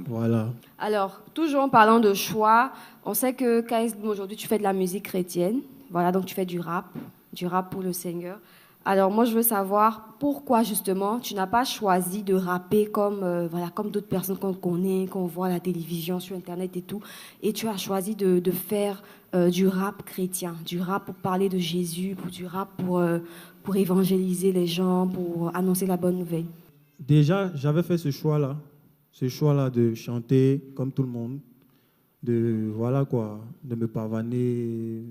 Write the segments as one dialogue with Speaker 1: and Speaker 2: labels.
Speaker 1: Voilà.
Speaker 2: Alors, toujours en parlant de choix, on sait que KS, aujourd'hui, tu fais de la musique chrétienne. Voilà, donc tu fais du rap pour le Seigneur. Alors, moi, je veux savoir pourquoi, justement, tu n'as pas choisi de rapper comme, comme d'autres personnes qu'on connaît, qu'on voit à la télévision, sur Internet et tout, et tu as choisi de faire du rap chrétien, du rap pour parler de Jésus, du rap pour évangéliser les gens, pour annoncer la bonne nouvelle.
Speaker 1: Déjà, j'avais fait ce choix-là de chanter comme tout le monde, de me pavaner,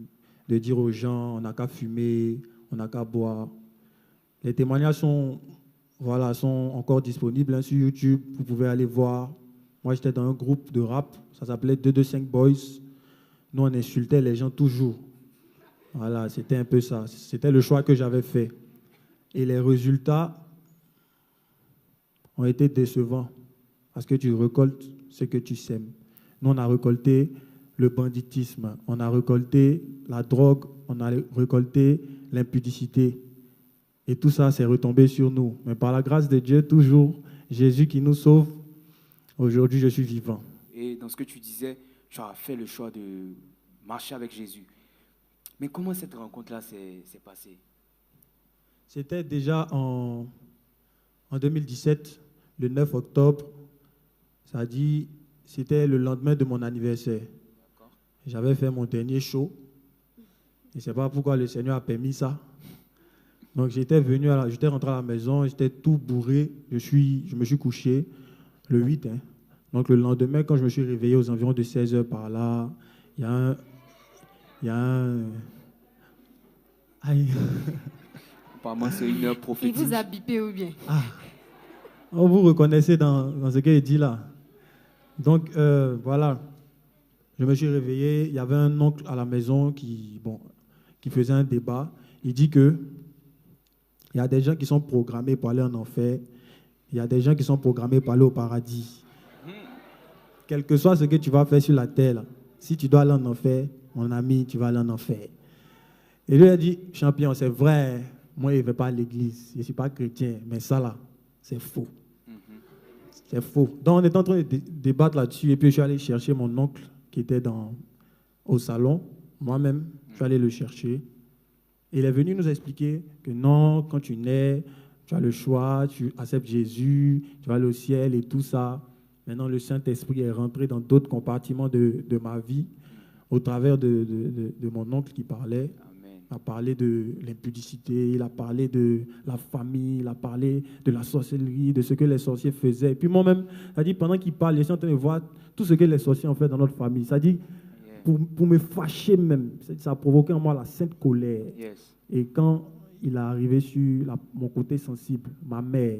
Speaker 1: de dire aux gens, on n'a qu'à fumer, on n'a qu'à boire. Les témoignages sont encore disponibles sur YouTube, vous pouvez aller voir. Moi, j'étais dans un groupe de rap, ça s'appelait 225 Boys. Nous, on insultait les gens toujours. Voilà, c'était un peu ça. C'était le choix que j'avais fait. Et les résultats ont été décevants parce que tu récoltes ce que tu sèmes. Nous, on a récolté le banditisme, on a récolté la drogue, on a récolté l'impudicité. Et tout ça, c'est retombé sur nous. Mais par la grâce de Dieu, toujours, Jésus qui nous sauve, aujourd'hui, je suis vivant.
Speaker 3: Et dans ce que tu disais, tu as fait le choix de marcher avec Jésus. Mais comment cette rencontre-là s'est passée?
Speaker 1: C'était déjà en 2017, le 9 octobre. Ça dit, c'était le lendemain de mon anniversaire. J'avais fait mon dernier show. Je ne sais pas pourquoi le Seigneur a permis ça. Donc j'étais rentré à la maison, j'étais tout bourré. Je me suis couché le 8. Donc le lendemain, quand je me suis réveillé aux environs de 16 heures par là, il y a un... Aïe.
Speaker 3: Apparemment, c'est une heure prophétique.
Speaker 2: Il vous a bipé ou bien?
Speaker 1: Vous reconnaissez dans ce qu'il dit là. Donc, voilà. Je me suis réveillé. Il y avait un oncle à la maison qui faisait un débat. Il dit que il y a des gens qui sont programmés pour aller en enfer. Il y a des gens qui sont programmés pour aller au paradis. Quel que soit ce que tu vas faire sur la terre, là, si tu dois aller en enfer, mon ami, tu vas aller en enfer. Et lui a dit, champion, c'est vrai, moi, je ne vais pas à l'église. Je ne suis pas chrétien, mais ça, là, c'est faux. C'est faux. Donc, on est en train de débattre là-dessus. Et puis, je suis allé chercher mon oncle qui était au salon. Moi-même, je suis allé le chercher. Et il est venu nous expliquer que non, quand tu nais, tu as le choix, tu acceptes Jésus, tu vas aller au ciel et tout ça. Maintenant, le Saint-Esprit est rentré dans d'autres compartiments de ma vie au travers de mon oncle qui parlait. Il a parlé de l'impudicité, il a parlé de la famille, il a parlé de la sorcellerie, de ce que les sorciers faisaient. Et puis moi-même, ça dit, pendant qu'il parle, je suis en train de voir tout ce que les sorciers ont fait dans notre famille. Ça dit, pour me fâcher même, ça a provoqué en moi la sainte colère.
Speaker 3: Yes.
Speaker 1: Et quand il est arrivé sur mon côté sensible, ma mère,